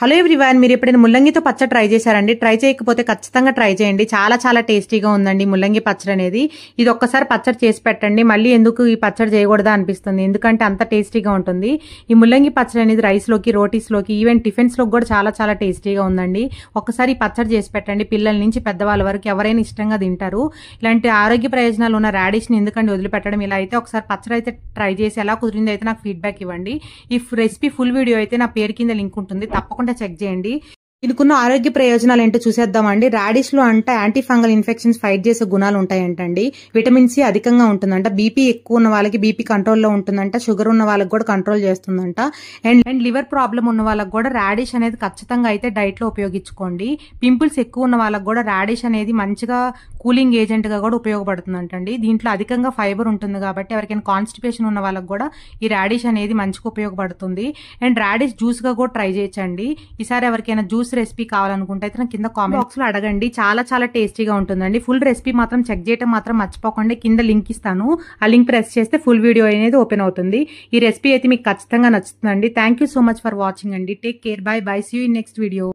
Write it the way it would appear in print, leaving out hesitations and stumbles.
Hello everyone, మీరు ఎప్పుడైనా ముల్లంగితో పచ్చడి ట్రై చేశారండి? ట్రై చేయకపోతే ఖచ్చితంగా ట్రై చేయండి. చాలా చాలా టేస్టీగా ఉందండి ముల్లంగి పచ్చడి అనేది. ఇది ఒక్కసారి పచ్చడి చేసి పెట్టండి, మళ్ళీ ఎందుకు ఈ పచ్చడి చేయకూడదా అనిపిస్తుంది, ఎందుకంటే అంత టేస్టీగా ఉంటుంది. ఈ ముల్లంగి పచ్చడి అనేది రైస్లోకి, రోటీస్లోకి, ఈవెన్ టిఫిన్స్లోకి కూడా చాలా చాలా టేస్టీగా ఉందండి. ఒక్కసారి ఈ పచ్చడి చేసి పెట్టండి, పిల్లల నుంచి పెద్దవాళ్ళ వరకు ఎవరైనా ఇష్టంగా తింటారు. ఇలాంటి ఆరోగ్య ప్రయోజనాలు ఉన్న రాడిష్ని ఎందుకంటే వదిలిపెట్టడం. ఇలా అయితే ఒకసారి పచ్చడి అయితే ట్రై చేసి ఎలా కుదిరిందో అయితే నాకు ఫీడ్బ్యాక్ ఇవ్వండి. ఈ రెసిపీ ఫుల్ వీడియో అయితే నా పేరు కింద లింక్ ఉంటుంది, తప్పకుండా చెక్ చేయండి. దీనికున్న ఆరోగ్య ప్రయోజనాలు ఏంటో చూసేద్దామండి. రాడిష్ లో అంటే యాంటీ ఫంగల్ ఇన్ఫెక్షన్స్ ఫైట్ చేసే గుణాలు ఉంటాయంటండి. విటమిన్ సి అధికంగా ఉంటుందంట. బీపీ ఎక్కువ ఉన్న వాళ్ళకి బీపీ కంట్రోల్లో ఉంటుందంట. షుగర్ ఉన్న వాళ్ళకి కూడా కంట్రోల్ చేస్తుందంట. అండ్ లివర్ ప్రాబ్లం ఉన్న వాళ్ళకి కూడా రాడిష్ అనేది ఖచ్చితంగా అయితే డైట్ లో ఉపయోగించుకోండి. పింపుల్స్ ఎక్కువ ఉన్న వాళ్ళకి కూడా రాడిష్ అనేది మంచిగా కూలింగ్ ఏజెంట్ గా కూడా ఉపయోగపడుతుందంటండి. దీంట్లో అధికంగా ఫైబర్ ఉంటుంది కాబట్టి ఎవరికైనా కాన్స్టిపేషన్ ఉన్న వాళ్ళకి కూడా ఈ రాడిష్ అనేది మంచిగా ఉపయోగపడుతుంది. అండ్ రాడిష్ జ్యూస్ గా కూడా ట్రై చేయొచ్చండి. ఈసారి ఎవరికైనా జ్యూస్ రెసిపీ కావాలనుకుంటే అయితే నాకు కింద కామెంట్ బాక్స్ లో అడగండి. చాలా చాలా టేస్టీగా ఉంటుందండి. ఫుల్ రెసిపీ మాత్రం చెక్ చేయడం మాత్రం మర్చిపోకండి. కింద లింక్ ఇస్తాను, ఆ లింక్ ప్రెస్ చేస్తే ఫుల్ వీడియో అనేది ఓపెన్ అవుతుంది. ఈ రెసిపీ అయితే మీకు ఖచ్చితంగా నచ్చుతుందండి. Thank you so much for watching అండి. Take care, bye bye, see you in next video.